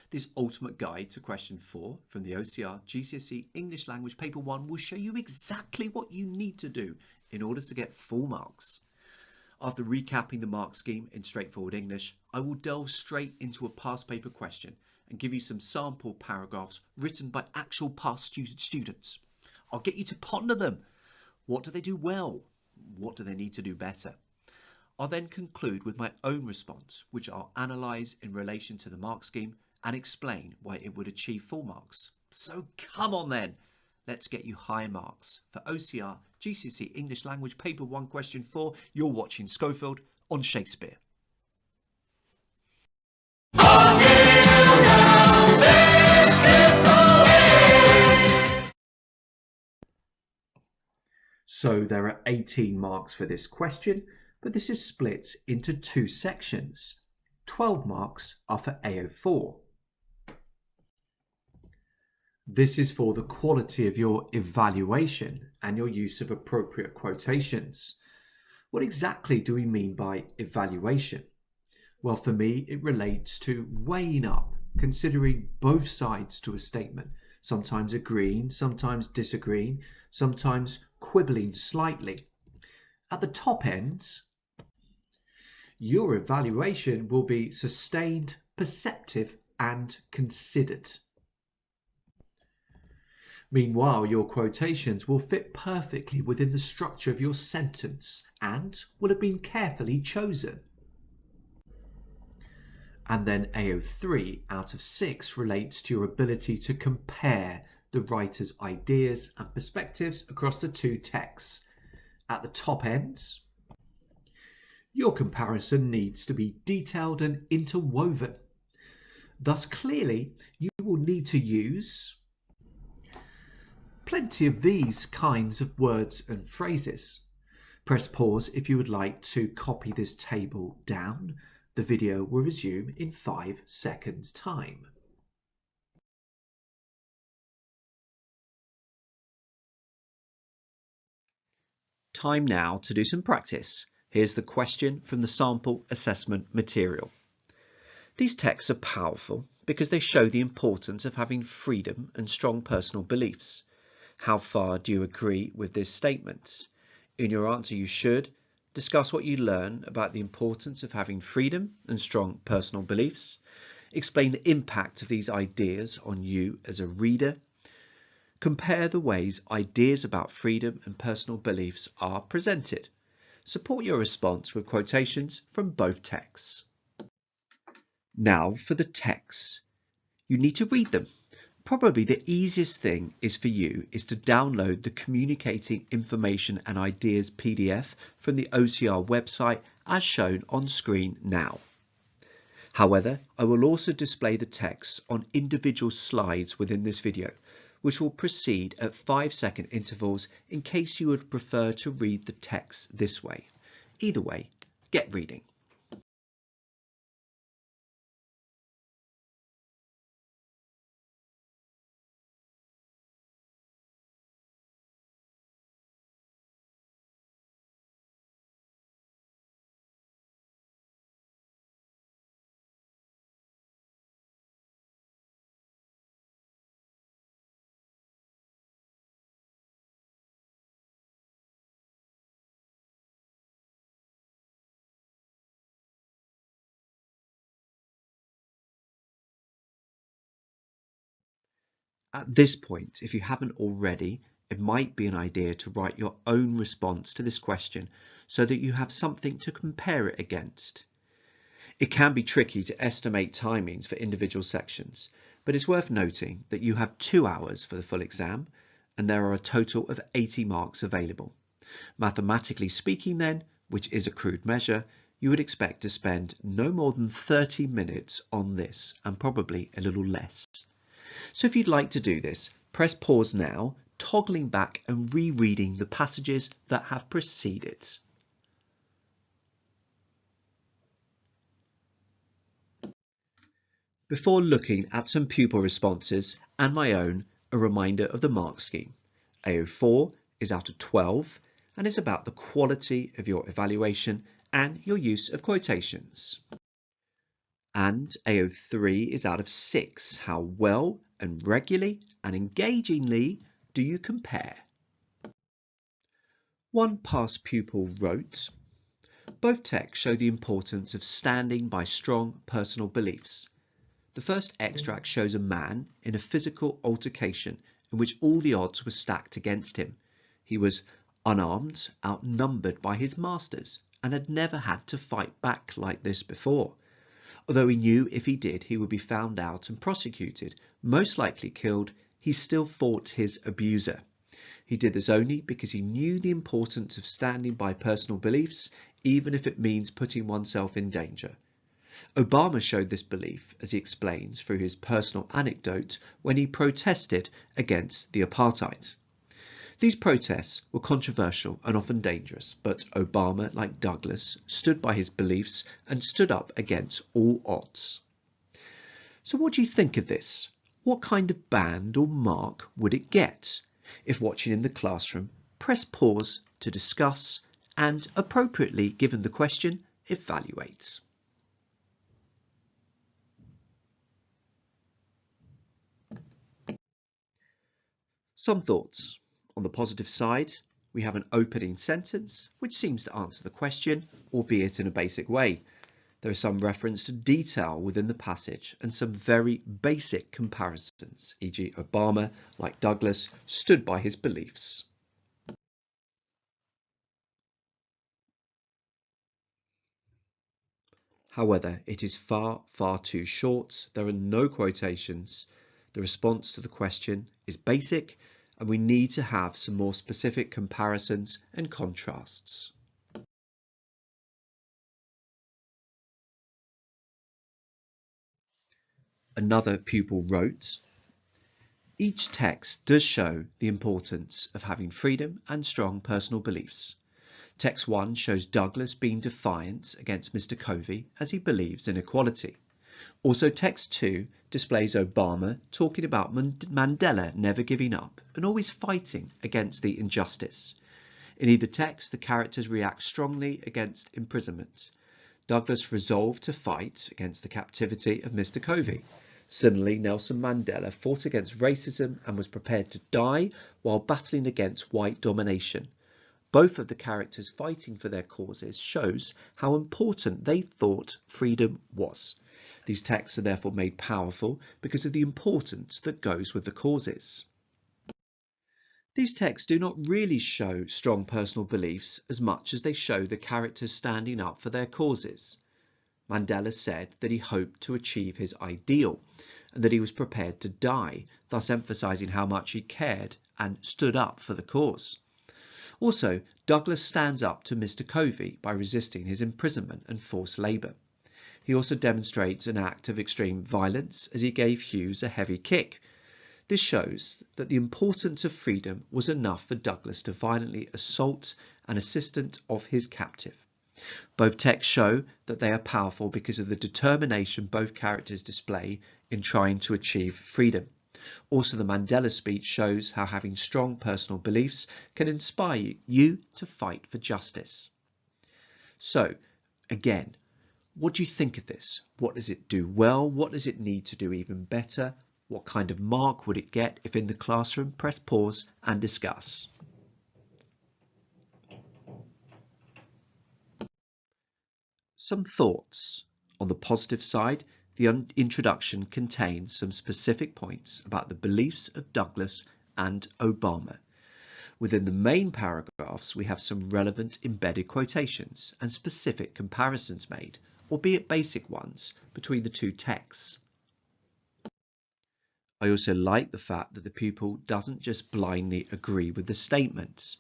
This ultimate guide to question 4 from the OCR GCSE English Language Paper 1 will show you exactly what you need to do in order to get full marks. After recapping the mark scheme in straightforward English, I will delve straight into a past paper question and give you some sample paragraphs written by actual past students. I'll get you to ponder them. What do they do well? What do they need to do better? I'll then conclude with my own response, which I'll analyse in relation to the mark scheme and explain why it would achieve full marks. So come on then, let's get you high marks. For OCR GCSE English Language Paper 1 Question 4, you're watching Schofield on Shakespeare. So there are 18 marks for this question, but this is split into 2 sections. 12 marks are for AO4. This is for the quality of your evaluation and your use of appropriate quotations. What exactly do we mean by evaluation? Well, for me, it relates to weighing up, considering both sides to a statement, sometimes agreeing, sometimes disagreeing, sometimes quibbling slightly. At the top ends, your evaluation will be sustained, perceptive, and considered. Meanwhile, your quotations will fit perfectly within the structure of your sentence and will have been carefully chosen. And then AO3 out of 6 relates to your ability to compare the writer's ideas and perspectives across the 2 texts. At the top ends, your comparison needs to be detailed and interwoven. Thus, clearly, you will need to use plenty of these kinds of words and phrases. Press pause if you would like to copy this table down. The video will resume in 5 seconds' time. Time now to do some practice. Here's the question from the sample assessment material. These texts are powerful because they show the importance of having freedom and strong personal beliefs. How far do you agree with this statement? In your answer, you should discuss what you learn about the importance of having freedom and strong personal beliefs. Explain the impact of these ideas on you as a reader. Compare the ways ideas about freedom and personal beliefs are presented. Support your response with quotations from both texts. Now for the texts. You need to read them. Probably the easiest thing is to download the Communicating Information and Ideas PDF from the OCR website as shown on screen now. However, I will also display the text on individual slides within this video, which will proceed at 5-second intervals in case you would prefer to read the text this way. Either way, get reading. At this point, if you haven't already, it might be an idea to write your own response to this question so that you have something to compare it against. It can be tricky to estimate timings for individual sections, but it's worth noting that you have 2 hours for the full exam and there are a total of 80 marks available. Mathematically speaking then, which is a crude measure, you would expect to spend no more than 30 minutes on this and probably a little less. So if you'd like to do this, press pause now, toggling back and rereading the passages that have preceded. Before looking at some pupil responses and my own, a reminder of the mark scheme. AO4 is out of 12 and is about the quality of your evaluation and your use of quotations. And AO3 is out of 6. How well and regularly and engagingly do you compare? One past pupil wrote, both texts show the importance of standing by strong personal beliefs. The first extract shows a man in a physical altercation in which all the odds were stacked against him. He was unarmed, outnumbered by his masters, and had never had to fight back like this before. Although he knew if he did, he would be found out and prosecuted, most likely killed, he still fought his abuser. He did this only because he knew the importance of standing by personal beliefs, even if it means putting oneself in danger. Obama showed this belief, as he explains through his personal anecdote, when he protested against the apartheid. These protests were controversial and often dangerous, but Obama, like Douglas, stood by his beliefs and stood up against all odds. So what do you think of this? What kind of band or mark would it get? If watching in the classroom, press pause to discuss and, appropriately given the question, evaluate. Some thoughts. On the positive side, we have an opening sentence which seems to answer the question, albeit in a basic way. There is some reference to detail within the passage and some very basic comparisons, e.g. Obama, like Douglas, stood by his beliefs. However, it is far, far too short. There are no quotations. The response to the question is basic, and we need to have some more specific comparisons and contrasts. Another pupil wrote, each text does show the importance of having freedom and strong personal beliefs. Text 1 shows Douglas being defiant against Mr. Covey as he believes in equality. Also, text 2 displays Obama talking about Mandela never giving up and always fighting against the injustice. In either text, the characters react strongly against imprisonment. Douglas resolved to fight against the captivity of Mr. Covey. Similarly, Nelson Mandela fought against racism and was prepared to die while battling against white domination. Both of the characters fighting for their causes shows how important they thought freedom was. These texts are therefore made powerful because of the importance that goes with the causes. These texts do not really show strong personal beliefs as much as they show the characters standing up for their causes. Mandela said that he hoped to achieve his ideal and that he was prepared to die, thus emphasizing how much he cared and stood up for the cause. Also, Douglas stands up to Mr. Covey by resisting his imprisonment and forced labour. He also demonstrates an act of extreme violence as he gave Hughes a heavy kick. This shows that the importance of freedom was enough for Douglas to violently assault an assistant of his captive. Both texts show that they are powerful because of the determination both characters display in trying to achieve freedom. Also, the Mandela speech shows how having strong personal beliefs can inspire you to fight for justice. So, again, what do you think of this? What does it do well? What does it need to do even better? What kind of mark would it get if in the classroom? Press pause and discuss. Some thoughts. On the positive side, the introduction contains some specific points about the beliefs of Douglas and Obama. Within the main paragraphs, we have some relevant embedded quotations and specific comparisons made, albeit basic ones, between the two texts. I also like the fact that the pupil doesn't just blindly agree with the statements.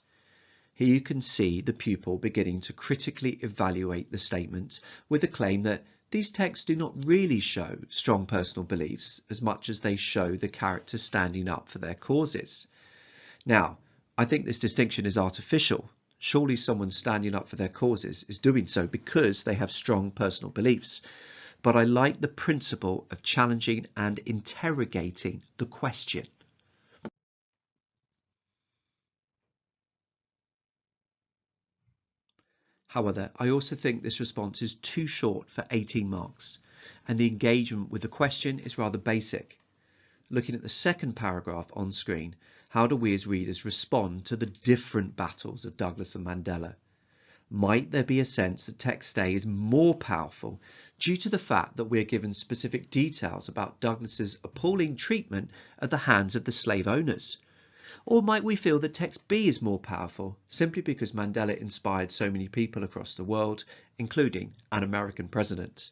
Here you can see the pupil beginning to critically evaluate the statement with the claim that these texts do not really show strong personal beliefs as much as they show the characters standing up for their causes. Now, I think this distinction is artificial. Surely someone standing up for their causes is doing so because they have strong personal beliefs. But I like the principle of challenging and interrogating the question. However, I also think this response is too short for 18 marks, and the engagement with the question is rather basic. Looking at the second paragraph on screen, how do we as readers respond to the different battles of Douglas and Mandela? Might there be a sense that text A is more powerful due to the fact that we are given specific details about Douglas's appalling treatment at the hands of the slave owners? Or might we feel that text B is more powerful simply because Mandela inspired so many people across the world, including an American president?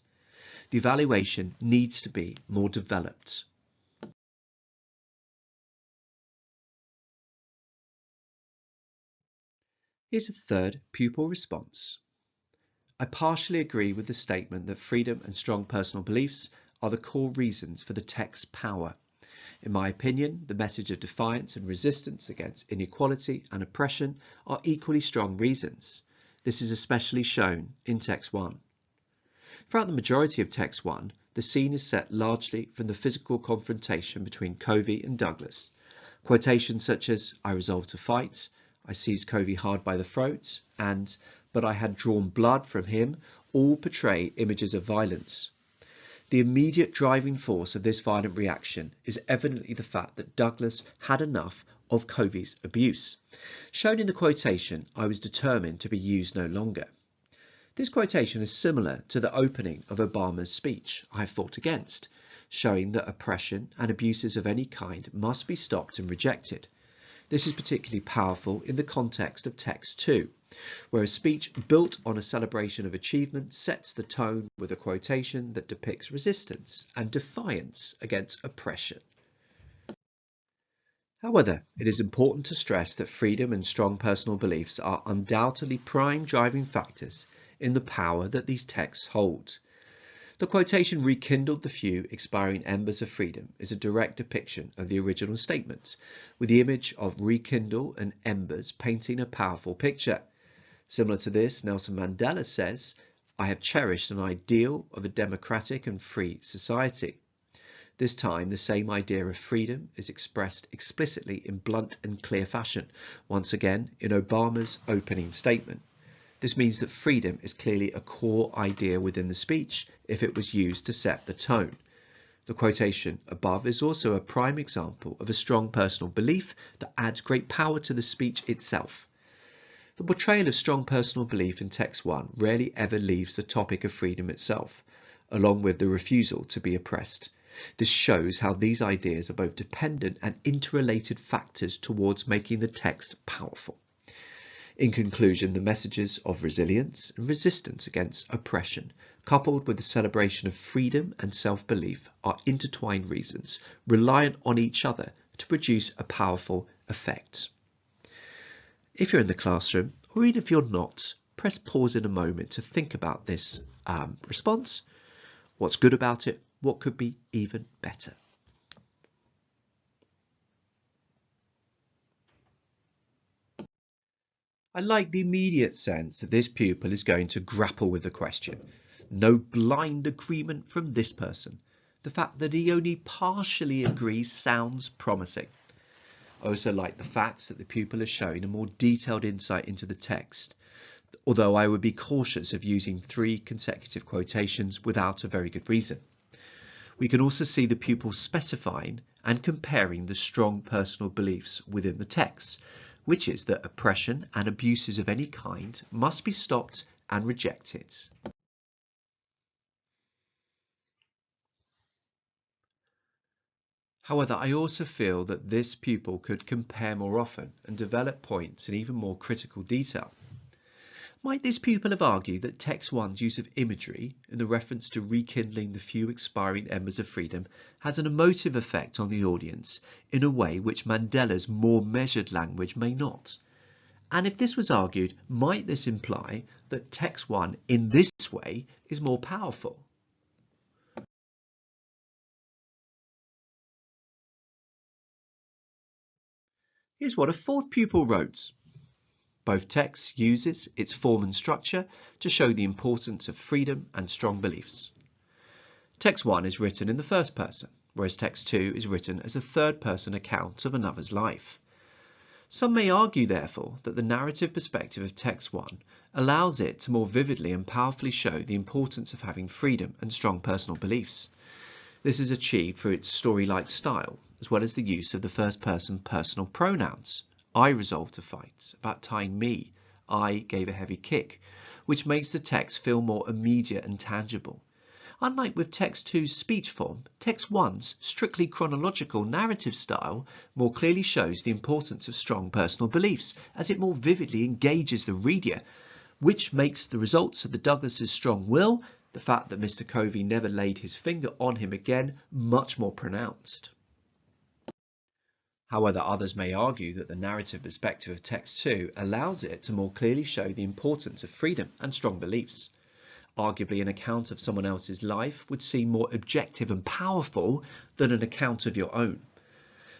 The evaluation needs to be more developed. Here's a third pupil response. I partially agree with the statement that freedom and strong personal beliefs are the core reasons for the text's power. In my opinion, the message of defiance and resistance against inequality and oppression are equally strong reasons. This is especially shown in text 1. Throughout the majority of text 1, the scene is set largely from the physical confrontation between Covey and Douglas. Quotations such as, "I resolved to fight," "I seized Covey hard by the throat," and "but I had drawn blood from him," all portray images of violence. The immediate driving force of this violent reaction is evidently the fact that Douglas had enough of Covey's abuse. Shown in the quotation, "I was determined to be used no longer." This quotation is similar to the opening of Obama's speech, "I have fought against," showing that oppression and abuses of any kind must be stopped and rejected. This is particularly powerful in the context of text 2, where a speech built on a celebration of achievement sets the tone with a quotation that depicts resistance and defiance against oppression. However, it is important to stress that freedom and strong personal beliefs are undoubtedly prime driving factors in the power that these texts hold. The quotation "rekindled the few expiring embers of freedom" is a direct depiction of the original statement, with the image of rekindle and embers painting a powerful picture. Similar to this, Nelson Mandela says, "I have cherished an ideal of a democratic and free society." This time, the same idea of freedom is expressed explicitly in blunt and clear fashion, once again in Obama's opening statement. This means that freedom is clearly a core idea within the speech if it was used to set the tone. The quotation above is also a prime example of a strong personal belief that adds great power to the speech itself. The portrayal of strong personal belief in text 1 rarely ever leaves the topic of freedom itself, along with the refusal to be oppressed. This shows how these ideas are both dependent and interrelated factors towards making the text powerful. In conclusion, the messages of resilience and resistance against oppression, coupled with the celebration of freedom and self-belief, are intertwined reasons, reliant on each other to produce a powerful effect. If you're in the classroom, or even if you're not, press pause in a moment to think about this response. What's good about it? What could be even better? I like the immediate sense that this pupil is going to grapple with the question. No blind agreement from this person. The fact that he only partially agrees sounds promising. I also like the fact that the pupil is showing a more detailed insight into the text, although I would be cautious of using 3 consecutive quotations without a very good reason. We can also see the pupil specifying and comparing the strong personal beliefs within the text, which is that oppression and abuses of any kind must be stopped and rejected. However, I also feel that this pupil could compare more often and develop points in even more critical detail. Might this pupil have argued that text 1's use of imagery in the reference to rekindling the few expiring embers of freedom has an emotive effect on the audience in a way which Mandela's more measured language may not? And if this was argued, might this imply that text 1 in this way is more powerful? Here's what a fourth pupil wrote. Both texts uses its form and structure to show the importance of freedom and strong beliefs. Text 1 is written in the first person, whereas text 2 is written as a third person account of another's life. Some may argue, therefore, that the narrative perspective of text 1 allows it to more vividly and powerfully show the importance of having freedom and strong personal beliefs. This is achieved through its story-like style, as well as the use of the first-person personal pronouns. I resolved a fight. About time me. I gave a heavy kick, which makes the text feel more immediate and tangible. Unlike with text 2's speech form, text 1's strictly chronological narrative style more clearly shows the importance of strong personal beliefs, as it more vividly engages the reader, which makes the results of the Douglas's strong will, the fact that Mr. Covey never laid his finger on him again, much more pronounced. However, others may argue that the narrative perspective of text 2 allows it to more clearly show the importance of freedom and strong beliefs. Arguably, an account of someone else's life would seem more objective and powerful than an account of your own.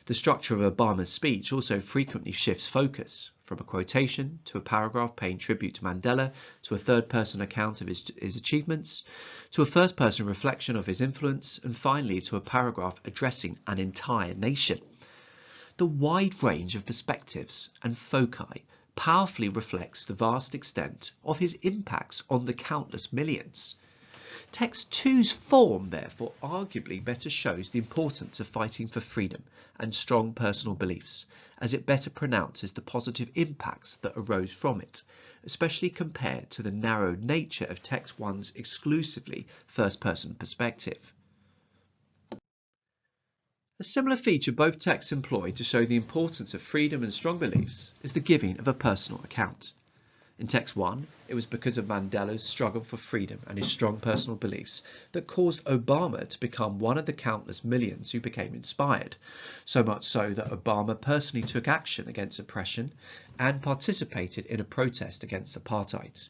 The structure of Obama's speech also frequently shifts focus, from a quotation to a paragraph paying tribute to Mandela, to a third-person account of his achievements, to a first-person reflection of his influence, and finally to a paragraph addressing an entire nation. The wide range of perspectives and foci powerfully reflects the vast extent of his impacts on the countless millions. Text 2's form, therefore, arguably better shows the importance of fighting for freedom and strong personal beliefs, as it better pronounces the positive impacts that arose from it, especially compared to the narrowed nature of text 1's exclusively first-person perspective. A similar feature both texts employ to show the importance of freedom and strong beliefs is the giving of a personal account. In text 1, it was because of Mandela's struggle for freedom and his strong personal beliefs that caused Obama to become one of the countless millions who became inspired, so much so that Obama personally took action against oppression and participated in a protest against apartheid.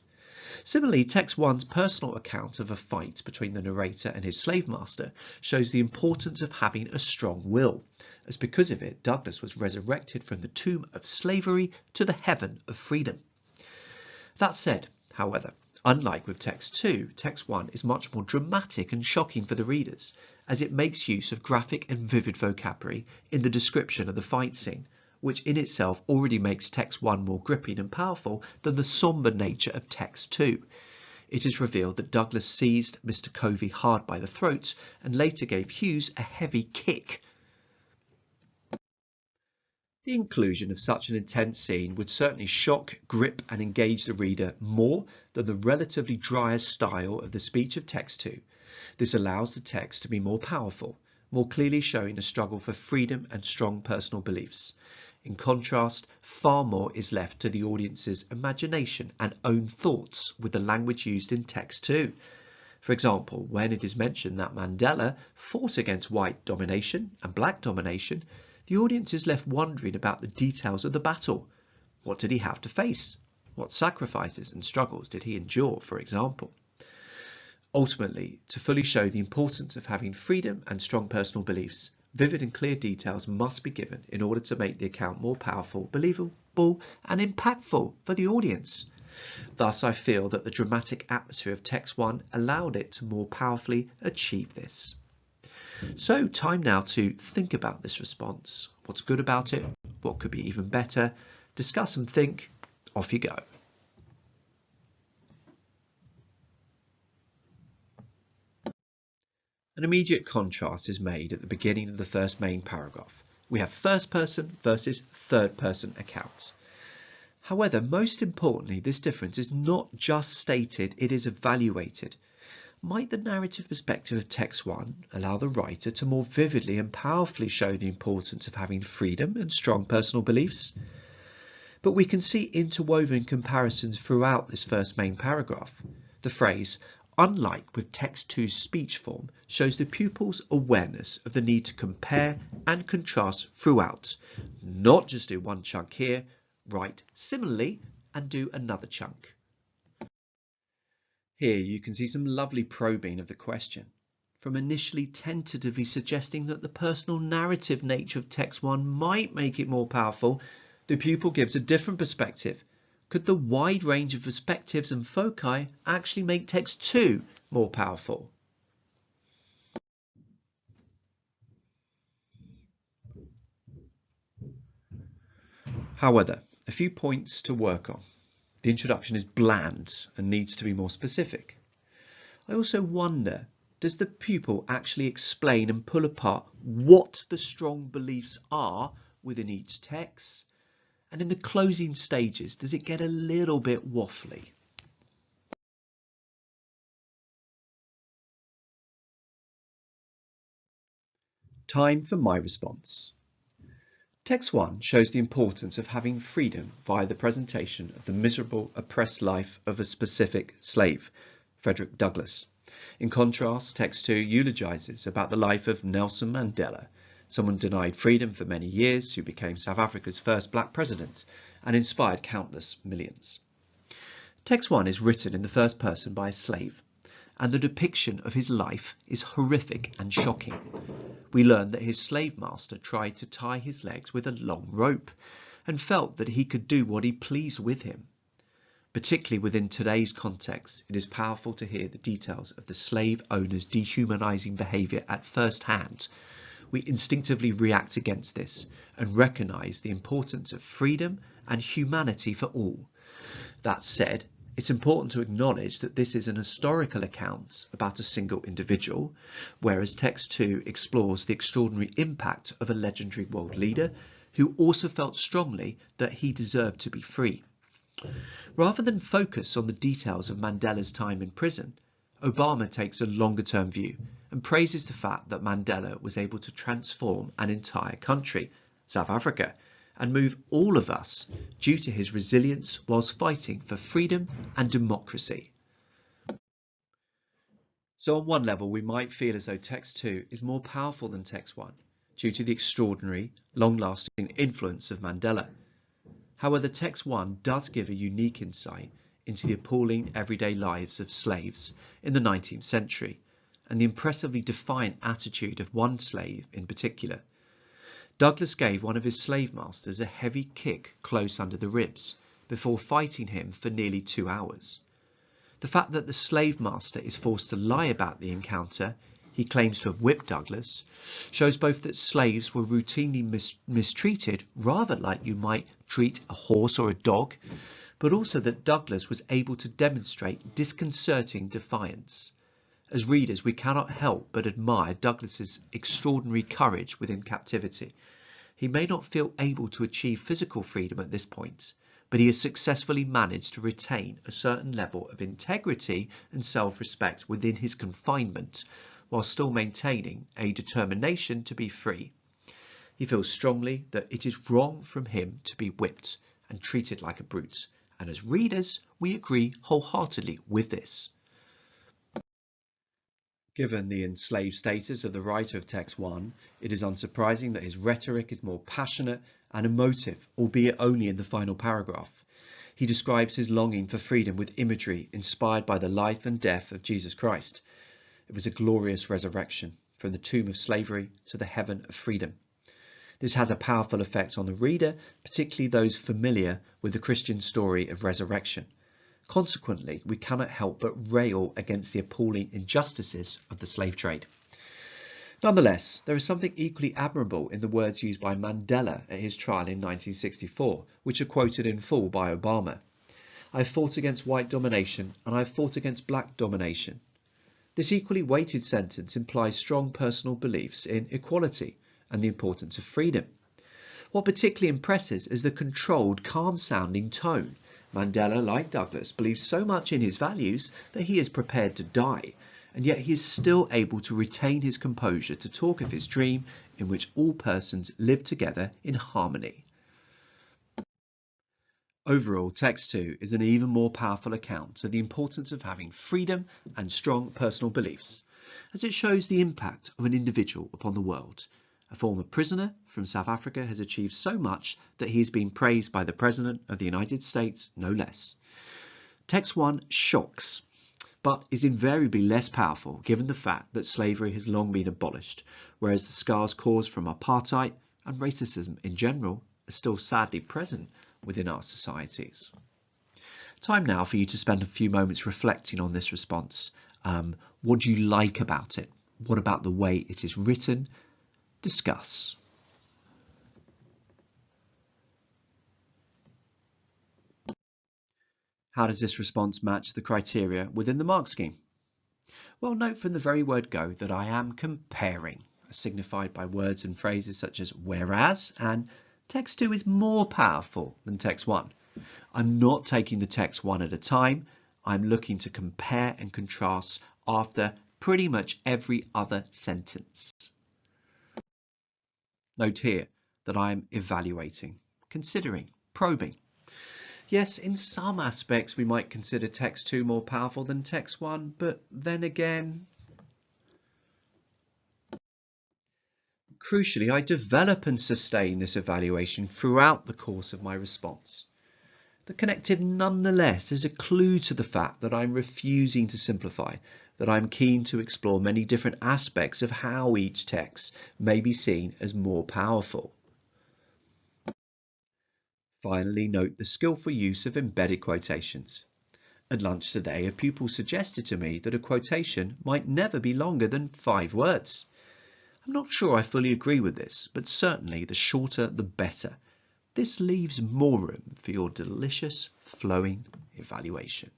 Similarly, text 1's personal account of a fight between the narrator and his slave master shows the importance of having a strong will, as because of it, Douglas was resurrected from the tomb of slavery to the heaven of freedom. That said, however, unlike with text 2, text 1 is much more dramatic and shocking for the readers, as it makes use of graphic and vivid vocabulary in the description of the fight scene, which in itself already makes text 1 more gripping and powerful than the sombre nature of text 2. It is revealed that Douglas seized Mr. Covey hard by the throat and later gave Hughes a heavy kick. The inclusion of such an intense scene would certainly shock, grip and engage the reader more than the relatively drier style of the speech of text 2. This allows the text to be more powerful, more clearly showing a struggle for freedom and strong personal beliefs. In contrast, far more is left to the audience's imagination and own thoughts with the language used in text 2. For example, when it is mentioned that Mandela fought against white domination and black domination, the audience is left wondering about the details of the battle. What did he have to face? What sacrifices and struggles did he endure, for example? Ultimately, to fully show the importance of having freedom and strong personal beliefs, vivid and clear details must be given in order to make the account more powerful, believable, and impactful for the audience. Thus, I feel that the dramatic atmosphere of text 1 allowed it to more powerfully achieve this. So, time now to think about this response. What's good about it? What could be even better? Discuss and think. Off you go. An immediate contrast is made at the beginning of the first main paragraph. We have first person versus third person accounts. However, most importantly, this difference is not just stated, it is evaluated. Might the narrative perspective of text 1 allow the writer to more vividly and powerfully show the importance of having freedom and strong personal beliefs? But we can see interwoven comparisons throughout this first main paragraph. The phrase, unlike with text 2's speech form, shows the pupil's awareness of the need to compare and contrast throughout, not just do one chunk here, write similarly, and do another chunk. Here you can see some lovely probing of the question. From initially tentatively suggesting that the personal narrative nature of text 1 might make it more powerful, the pupil gives a different perspective. Could the wide range of perspectives and foci actually make text 2 more powerful? However, a few points to work on. The introduction is bland and needs to be more specific. I also wonder, does the pupil actually explain and pull apart what the strong beliefs are within each text? And in the closing stages, does it get a little bit waffly? Time for my response. Text 1 shows the importance of having freedom via the presentation of the miserable, oppressed life of a specific slave, Frederick Douglass. In contrast, text 2 eulogizes about the life of Nelson Mandela, someone denied freedom for many years who became South Africa's first black president and inspired countless millions. Text 1 is written in the first person by a slave, and the depiction of his life is horrific and shocking. We learn that his slave master tried to tie his legs with a long rope and felt that he could do what he pleased with him. Particularly within today's context, it is powerful to hear the details of the slave owner's dehumanizing behavior at first hand. We instinctively react against this and recognize the importance of freedom and humanity for all. That said, it's important to acknowledge that this is an historical account about a single individual, whereas text 2 explores the extraordinary impact of a legendary world leader who also felt strongly that he deserved to be free. Rather than focus on the details of Mandela's time in prison, Obama takes a longer-term view and praises the fact that Mandela was able to transform an entire country, South Africa, and move all of us due to his resilience whilst fighting for freedom and democracy. So on one level, we might feel as though text 2 is more powerful than text 1 due to the extraordinary, long-lasting influence of Mandela. However, text 1 does give a unique insight into the appalling everyday lives of slaves in the 19th century and the impressively defiant attitude of one slave in particular. Douglas gave one of his slave masters a heavy kick close under the ribs before fighting him for nearly 2 hours. The fact that the slave master is forced to lie about the encounter he claims to have whipped Douglas shows both that slaves were routinely mistreated, rather like you might treat a horse or a dog, but also that Douglas was able to demonstrate disconcerting defiance. As readers, we cannot help but admire Douglas's extraordinary courage within captivity. He may not feel able to achieve physical freedom at this point, but he has successfully managed to retain a certain level of integrity and self-respect within his confinement, while still maintaining a determination to be free. He feels strongly that it is wrong from him to be whipped and treated like a brute, and as readers, we agree wholeheartedly with this. Given the enslaved status of the writer of text 1, it is unsurprising that his rhetoric is more passionate and emotive, albeit only in the final paragraph. He describes his longing for freedom with imagery inspired by the life and death of Jesus Christ. It was a glorious resurrection from the tomb of slavery to the heaven of freedom. This has a powerful effect on the reader, particularly those familiar with the Christian story of resurrection. Consequently, we cannot help but rail against the appalling injustices of the slave trade. Nonetheless, there is something equally admirable in the words used by Mandela at his trial in 1964, which are quoted in full by Obama. "I have fought against white domination and I have fought against black domination." This equally weighted sentence implies strong personal beliefs in equality and the importance of freedom. What particularly impresses is the controlled, calm-sounding tone. Mandela, like Douglas, believes so much in his values that he is prepared to die, and yet he is still able to retain his composure to talk of his dream in which all persons live together in harmony. Overall, text 2 is an even more powerful account of the importance of having freedom and strong personal beliefs, as it shows the impact of an individual upon the world. A former prisoner from South Africa has achieved so much that he has been praised by the President of the United States, no less. Text 1 shocks, but is invariably less powerful given the fact that slavery has long been abolished, whereas the scars caused from apartheid and racism in general are still sadly present within our societies. Time now for you to spend a few moments reflecting on this response. What do you like about it? What about the way it is written? Discuss. How does this response match the criteria within the mark scheme? Well, note from the very word go that I am comparing, signified by words and phrases such as whereas and text 2 is more powerful than text 1. I'm not taking the text one at a time. I'm looking to compare and contrast after pretty much every other sentence. Note here that I'm evaluating, considering, probing. Yes, in some aspects we might consider text 2 more powerful than text 1, but then again, crucially, I develop and sustain this evaluation throughout the course of my response. The connective nonetheless is a clue to the fact that I'm refusing to simplify, that I'm keen to explore many different aspects of how each text may be seen as more powerful. Finally, note the skillful use of embedded quotations. At lunch today, a pupil suggested to me that a quotation might never be longer than 5 words. I'm not sure I fully agree with this, but certainly the shorter the better. This leaves more room for your delicious, flowing evaluation.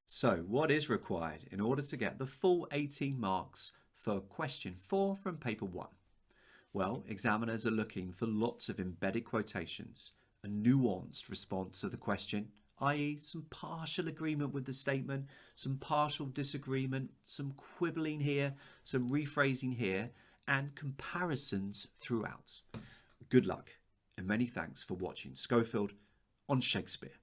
So, what is required in order to get the full 18 marks for question 4 from paper 1? Well, examiners are looking for lots of embedded quotations, a nuanced response to the question, i.e. some partial agreement with the statement, some partial disagreement, some quibbling here, some rephrasing here, and comparisons throughout. Good luck, and many thanks for watching Schofield on Shakespeare.